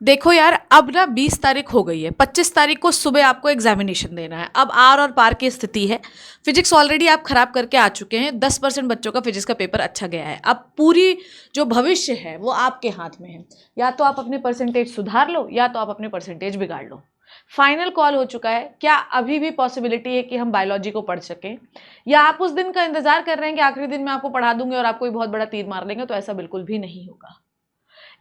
देखो यार, अब ना 20 तारीख हो गई है, 25 तारीख को सुबह आपको एग्जामिनेशन देना है। अब आर और पार की स्थिति है। फिजिक्स ऑलरेडी आप खराब करके आ चुके हैं, 10% बच्चों का फिजिक्स का पेपर अच्छा गया है। अब पूरी जो भविष्य है वो आपके हाथ में है। या तो आप अपने परसेंटेज सुधार लो या तो आप अपने परसेंटेज बिगाड़ लो। फाइनल कॉल हो चुका है। क्या अभी भी पॉसिबिलिटी है कि हम बायोलॉजी को पढ़ सकें, या आप उस दिन का इंतजार कर रहे हैं कि आखिरी दिन में आपको पढ़ा दूंगे और आप कोई बहुत बड़ा तीर मार लेंगे? तो ऐसा बिल्कुल भी नहीं होगा।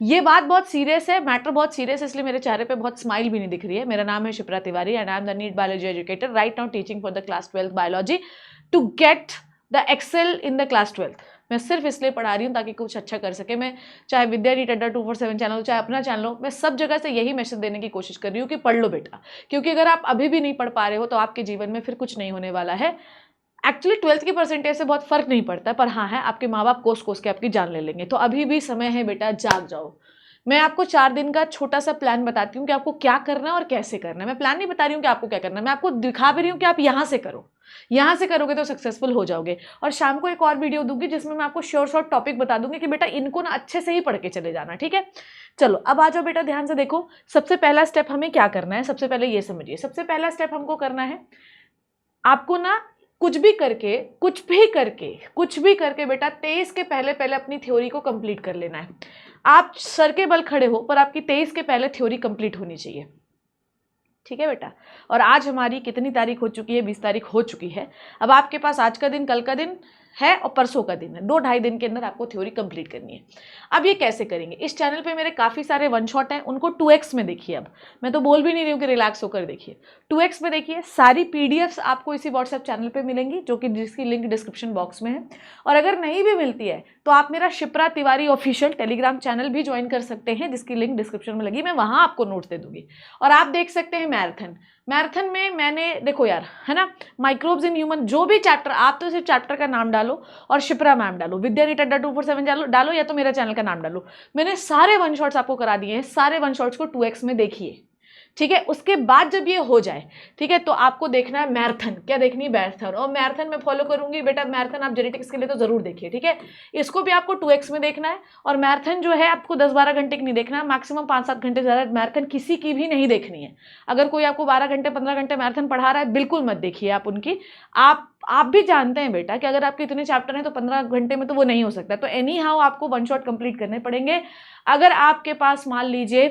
ये बात बहुत सीरियस है, मैटर बहुत सीरियस है, इसलिए मेरे चेहरे पे बहुत स्माइल भी नहीं दिख रही है। मेरा नाम है Shipra Tiwari and I am the NEET biology educator right now teaching for the class 12th biology to get the excel in the class 12th। मैं सिर्फ इसलिए पढ़ा रही हूँ ताकि कुछ अच्छा कर सके। मैं चाहे विद्या नीट अड्डा 247 चैनल हो, चाहे अपना चैनल हो, मैं सब जगह से यही मैसेज देने की कोशिश कर रही हूँ कि पढ़ लो बेटा। क्योंकि अगर आप अभी भी नहीं पढ़ पा रहे हो तो आपके जीवन में फिर कुछ नहीं होने वाला है। एक्चुअली 12th की परसेंटेज से बहुत फर्क नहीं पड़ता, पर हाँ है, आपके माँ बाप कोस कोस के आपकी जान ले लेंगे। तो अभी भी समय है बेटा, जाग जाओ। मैं आपको 4 दिन का छोटा सा प्लान बताती हूँ कि आपको क्या करना है और कैसे करना है। मैं प्लान नहीं बता रही हूँ कि आपको क्या करना है, मैं आपको दिखा भी रही हूँ कि आप यहाँ से करो। यहाँ से करोगे तो सक्सेसफुल हो जाओगे। और शाम को एक और वीडियो दूंगी जिसमें मैं आपको शॉर्ट टॉपिक बता दूंगी कि बेटा इनको ना अच्छे से ही पढ़ के चले जाना, ठीक है। चलो अब आ जाओ बेटा, ध्यान से देखो। सबसे पहला स्टेप हमें क्या करना है, सबसे पहले ये समझिए। सबसे पहला स्टेप हमको करना है, आपको ना कुछ भी करके बेटा 23 के पहले पहले अपनी थ्योरी को कंप्लीट कर लेना है। आप सर के बल खड़े हो, पर आपकी 23 के पहले थ्योरी कंप्लीट होनी चाहिए, ठीक है बेटा। और आज हमारी कितनी तारीख हो चुकी है? 20 तारीख हो चुकी है। अब आपके पास आज का दिन, कल का दिन है और परसों का दिन है। 2-2.5 दिन के अंदर आपको थ्योरी कंप्लीट करनी है। अब ये कैसे करेंगे? इस चैनल पे मेरे काफ़ी सारे वन शॉट हैं, उनको 2x में देखिए। अब मैं तो बोल भी नहीं रही हूँ कि रिलैक्स होकर देखिए, 2x में देखिए। सारी पीडीएफ्स आपको इसी व्हाट्सएप चैनल पे मिलेंगी, जो कि जिसकी लिंक डिस्क्रिप्शन बॉक्स में है। और अगर नहीं भी मिलती है तो आप मेरा Shipra Tiwari official Telegram channel भी ज्वाइन कर सकते हैं, जिसकी लिंक डिस्क्रिप्शन में लगी। मैं वहाँ आपको नोट्स दे दूंगी। और आप देख सकते हैं मैराथन में मैंने, देखो यार, है ना, माइक्रोब्स इन ह्यूमन, जो भी चैप्टर, आप तो सिर्फ चैप्टर का नाम डालो और शिप्रा मैम डालो, विद्या नीट अड्डा 247 डालो, या तो मेरा चैनल का नाम डालो। मैंने सारे वन शॉट्स आपको करा दिए हैं। सारे वन शॉट्स को 2x में देखिए, ठीक है। उसके बाद जब ये हो जाए, ठीक है, तो आपको देखना है मैराथन। क्या देखनी है? मैराथन। और मैराथन में फॉलो करूंगी बेटा। मैराथन आप जेनेटिक्स के लिए तो जरूर देखिए, ठीक है। इसको भी आपको 2x में देखना है। और मैराथन जो है आपको 10-12 घंटे की नहीं देखना है, मैक्सिमम 5-7 घंटे ज़्यादा मैराथन किसी की भी नहीं देखनी है। अगर कोई आपको 12 घंटे 15 घंटे मैराथन पढ़ा रहा है, बिल्कुल मत देखिए आप उनकी। आप भी जानते हैं बेटा कि अगर आपके इतने चैप्टर हैं तो 15 घंटे में तो वो नहीं हो सकता। तो एनी हाउ आपको वन शॉट कंप्लीट करने पड़ेंगे। अगर आपके पास मान लीजिए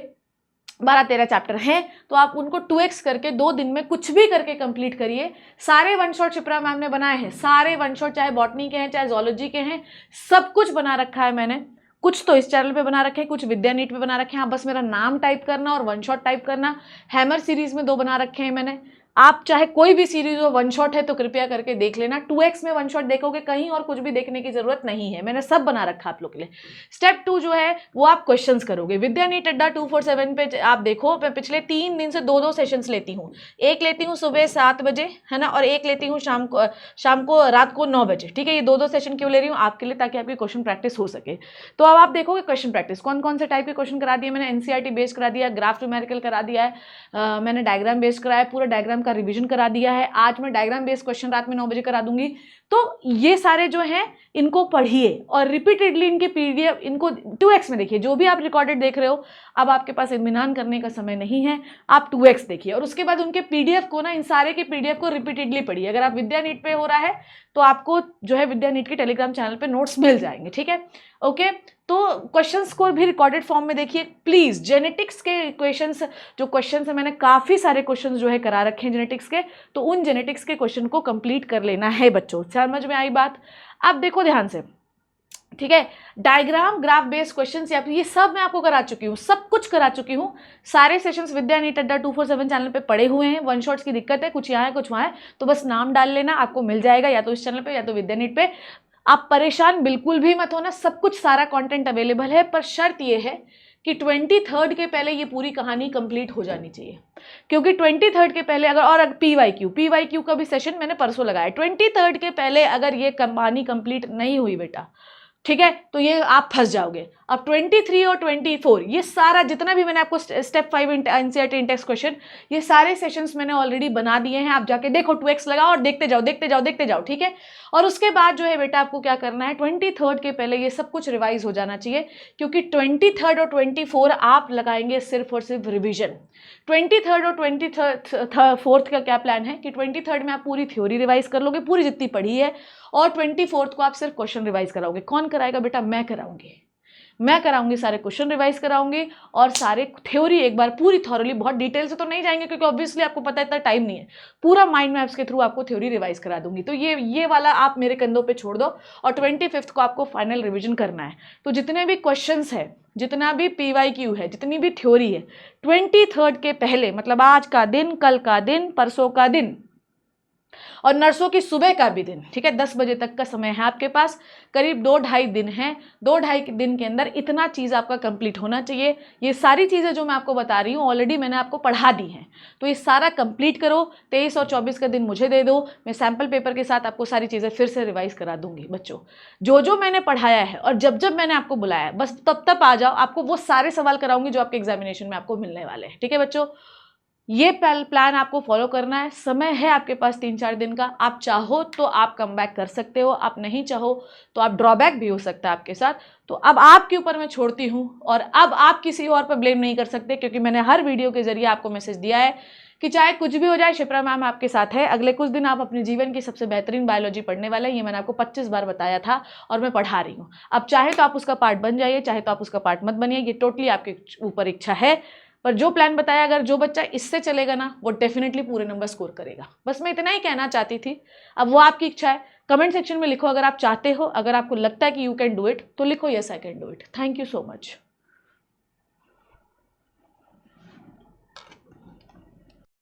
12-13 चैप्टर हैं तो आप उनको 2x करके 2 दिन में कुछ भी करके कंप्लीट करिए। सारे वन शॉट शिप्रा मैम ने बनाए हैं, सारे वन शॉट, चाहे बॉटनी के हैं चाहे जोलॉजी के हैं, सब कुछ बना रखा है मैंने। कुछ तो इस चैनल पे बना रखे हैं, कुछ विद्या नीट पे बना रखे हैं। आप बस मेरा नाम टाइप करना और वन शॉट टाइप करना। हैमर सीरीज में 2 बना रखे हैं मैंने। आप चाहे कोई भी सीरीज हो, वन शॉट है तो कृपया करके देख लेना। 2x में वन शॉट देखोगे, कहीं और कुछ भी देखने की जरूरत नहीं है, मैंने सब बना रखा आप लोग के लिए। स्टेप 2 जो है वो आप क्वेश्चंस करोगे। विद्या नीट अड्डा 247 पे आप देखो, मैं पिछले 3 दिन से 2-2 सेशंस लेती हूँ। एक लेती हूँ सुबह 7 बजे, है ना, और एक लेती हूँ शाम को रात को 9 बजे, ठीक है। ये 2-2 सेशन क्यों ले रही हूँ? आपके लिए, ताकि आपकी क्वेश्चन प्रैक्टिस हो सके। तो अब आप देखोगे क्वेश्चन प्रैक्टिस कौन कौन से टाइप के क्वेश्चन करा दिए मैंने। एनसीईआरटी बेस्ड करा दिया, ग्राफ न्यूमेरिकल करा दिया है, मैंने डायग्राम बेस्ड कराया, पूरा डायग्राम का रिवीजन करा दिया है। आज मैं डायग्राम बेस्ड क्वेश्चन रात में 9 बजे करा दूंगी। तो ये सारे जो हैं इनको पढ़िए और रिपीटेडली इनके पीडीएफ, इनको 2x में देखिए। जो भी आप रिकॉर्डेड देख रहे हो, अब आपके पास इत्मीनान करने का समय नहीं है, आप 2x देखिए। और उसके बाद उनके पीडीएफ को ना, इन सारे के पीडीएफ को रिपीटेडली पढ़िए। अगर आप विद्या नीट पे हो रहा है तो आपको जो है विद्या नीट के टेलीग्राम चैनल पे नोट्स मिल जाएंगे, ठीक है, ओके। तो क्वेश्चंस को भी रिकॉर्डेड फॉर्म में देखिए प्लीज। जेनेटिक्स के इक्वेशंस, जो क्वेश्चंस है, मैंने काफी सारे क्वेश्चंस जो है करा रखे हैं जेनेटिक्स के, तो उन जेनेटिक्स के क्वेश्चन को कंप्लीट कर लेना है बच्चों। समझ में आई बात? अब देखो ध्यान से, ठीक है। डायग्राम, ग्राफ बेस्ड क्वेश्चंस, या फिर ये सब मैं आपको करा चुकी हूँ, सब कुछ करा चुकी हूँ। सारे सेशंस विद्या नीट अड्डा 247 चैनल पे पड़े हुए हैं। वन शॉट्स की दिक्कत है, कुछ यहाँ है कुछ वहाँ है, तो बस नाम डाल लेना, आपको मिल जाएगा, या तो इस चैनल पे या तो विद्या नीट पे। आप परेशान बिल्कुल भी मत होना, सब कुछ सारा कंटेंट अवेलेबल है। पर शर्त ये है कि 23rd के पहले ये पूरी कहानी कंप्लीट हो जानी चाहिए। क्योंकि 23rd के पहले अगर, और पीवाईक्यू का भी सेशन मैंने परसों लगाया, 23rd के पहले अगर ये कहानी कंप्लीट नहीं हुई बेटा, ठीक है, तो ये आप फंस जाओगे। अब 23 और 24 ये सारा जितना भी मैंने आपको स्टेप 5 एनसीईआरटी इंटेक्स क्वेश्चन, ये सारे सेशंस मैंने ऑलरेडी बना दिए हैं। आप जाके देखो, 2x लगाओ और देखते जाओ देखते जाओ देखते जाओ, ठीक है। और उसके बाद जो है बेटा आपको क्या करना है, 23 के पहले ये सब कुछ रिवाइज हो जाना चाहिए, क्योंकि 23 और 24 आप लगाएंगे सिर्फ और सिर्फ रिविजन। 23 और 24 का क्या प्लान है कि 23 में आप पूरी थ्योरी रिवाइज कर लोगे, पूरी जितनी पढ़ी है, और 24 को आप सिर्फ क्वेश्चन रिवाइज कराओगे। कौन कराएगा बेटा? मैं कराऊंगी सारे क्वेश्चन रिवाइज कराऊंगी और सारे थ्योरी एक बार पूरी थॉरली, बहुत डिटेल से तो नहीं जाएंगे क्योंकि ऑब्वियसली आपको पता है इतना टाइम नहीं है, पूरा माइंड मैप्स के थ्रू आपको थ्योरी रिवाइज करा दूंगी। तो ये वाला आप मेरे कंधों पे छोड़ दो और 25 को आपको फाइनल रिविजन करना है। तो जितने भी क्वेश्चंस है, जितना भी PYQ है, जितनी भी थ्योरी है, 23 के पहले, मतलब आज का दिन, कल का दिन, परसों का दिन और नर्सों की सुबह का भी दिन, ठीक है, 10 बजे तक का समय है आपके पास, करीब 2-2.5 दिन है। 2-2.5 दिन के अंदर इतना चीज़ आपका कंप्लीट होना चाहिए। ये सारी चीज़ें जो मैं आपको बता रही हूँ ऑलरेडी मैंने आपको पढ़ा दी हैं, तो ये सारा कंप्लीट करो। 23 और 24 का दिन मुझे दे दो, मैं सैम्पल पेपर के साथ आपको सारी चीज़ें फिर से रिवाइज करा दूंगी। बच्चों, जो मैंने पढ़ाया है और जब मैंने आपको बुलाया है, बस तब आ जाओ, आपको वो सारे सवाल कराऊंगी जो आपके एग्जामिनेशन में आपको मिलने वाले हैं, ठीक है बच्चों। ये प्लान आपको फॉलो करना है। समय है आपके पास 3-4 दिन का, आप चाहो तो आप कम बैक कर सकते हो, आप नहीं चाहो तो आप ड्रॉबैक भी हो सकता है आपके साथ। तो अब आपके ऊपर मैं छोड़ती हूँ, और अब आप किसी और पर ब्लेम नहीं कर सकते, क्योंकि मैंने हर वीडियो के जरिए आपको मैसेज दिया है कि चाहे कुछ भी हो जाए, शिप्रा मैम आपके साथ है। अगले कुछ दिन आप अपने जीवन की सबसे बेहतरीन बायोलॉजी पढ़ने वाले हैं, ये मैंने आपको 25 बार बताया था और मैं पढ़ा रही हूँ। अब चाहे तो आप उसका पार्ट बन जाइए, चाहे तो आप उसका पार्ट मत बनिए, ये टोटली आपके ऊपर इच्छा है। पर जो प्लान बताया, अगर जो बच्चा इससे चलेगा ना, वो डेफिनेटली पूरे नंबर स्कोर करेगा। बस मैं इतना ही कहना चाहती थी। अब वो आपकी इच्छा है, कमेंट सेक्शन में लिखो अगर आप चाहते हो, अगर आपको लगता है कि यू कैन डू इट तो लिखो yes I can do it. Thank you so much.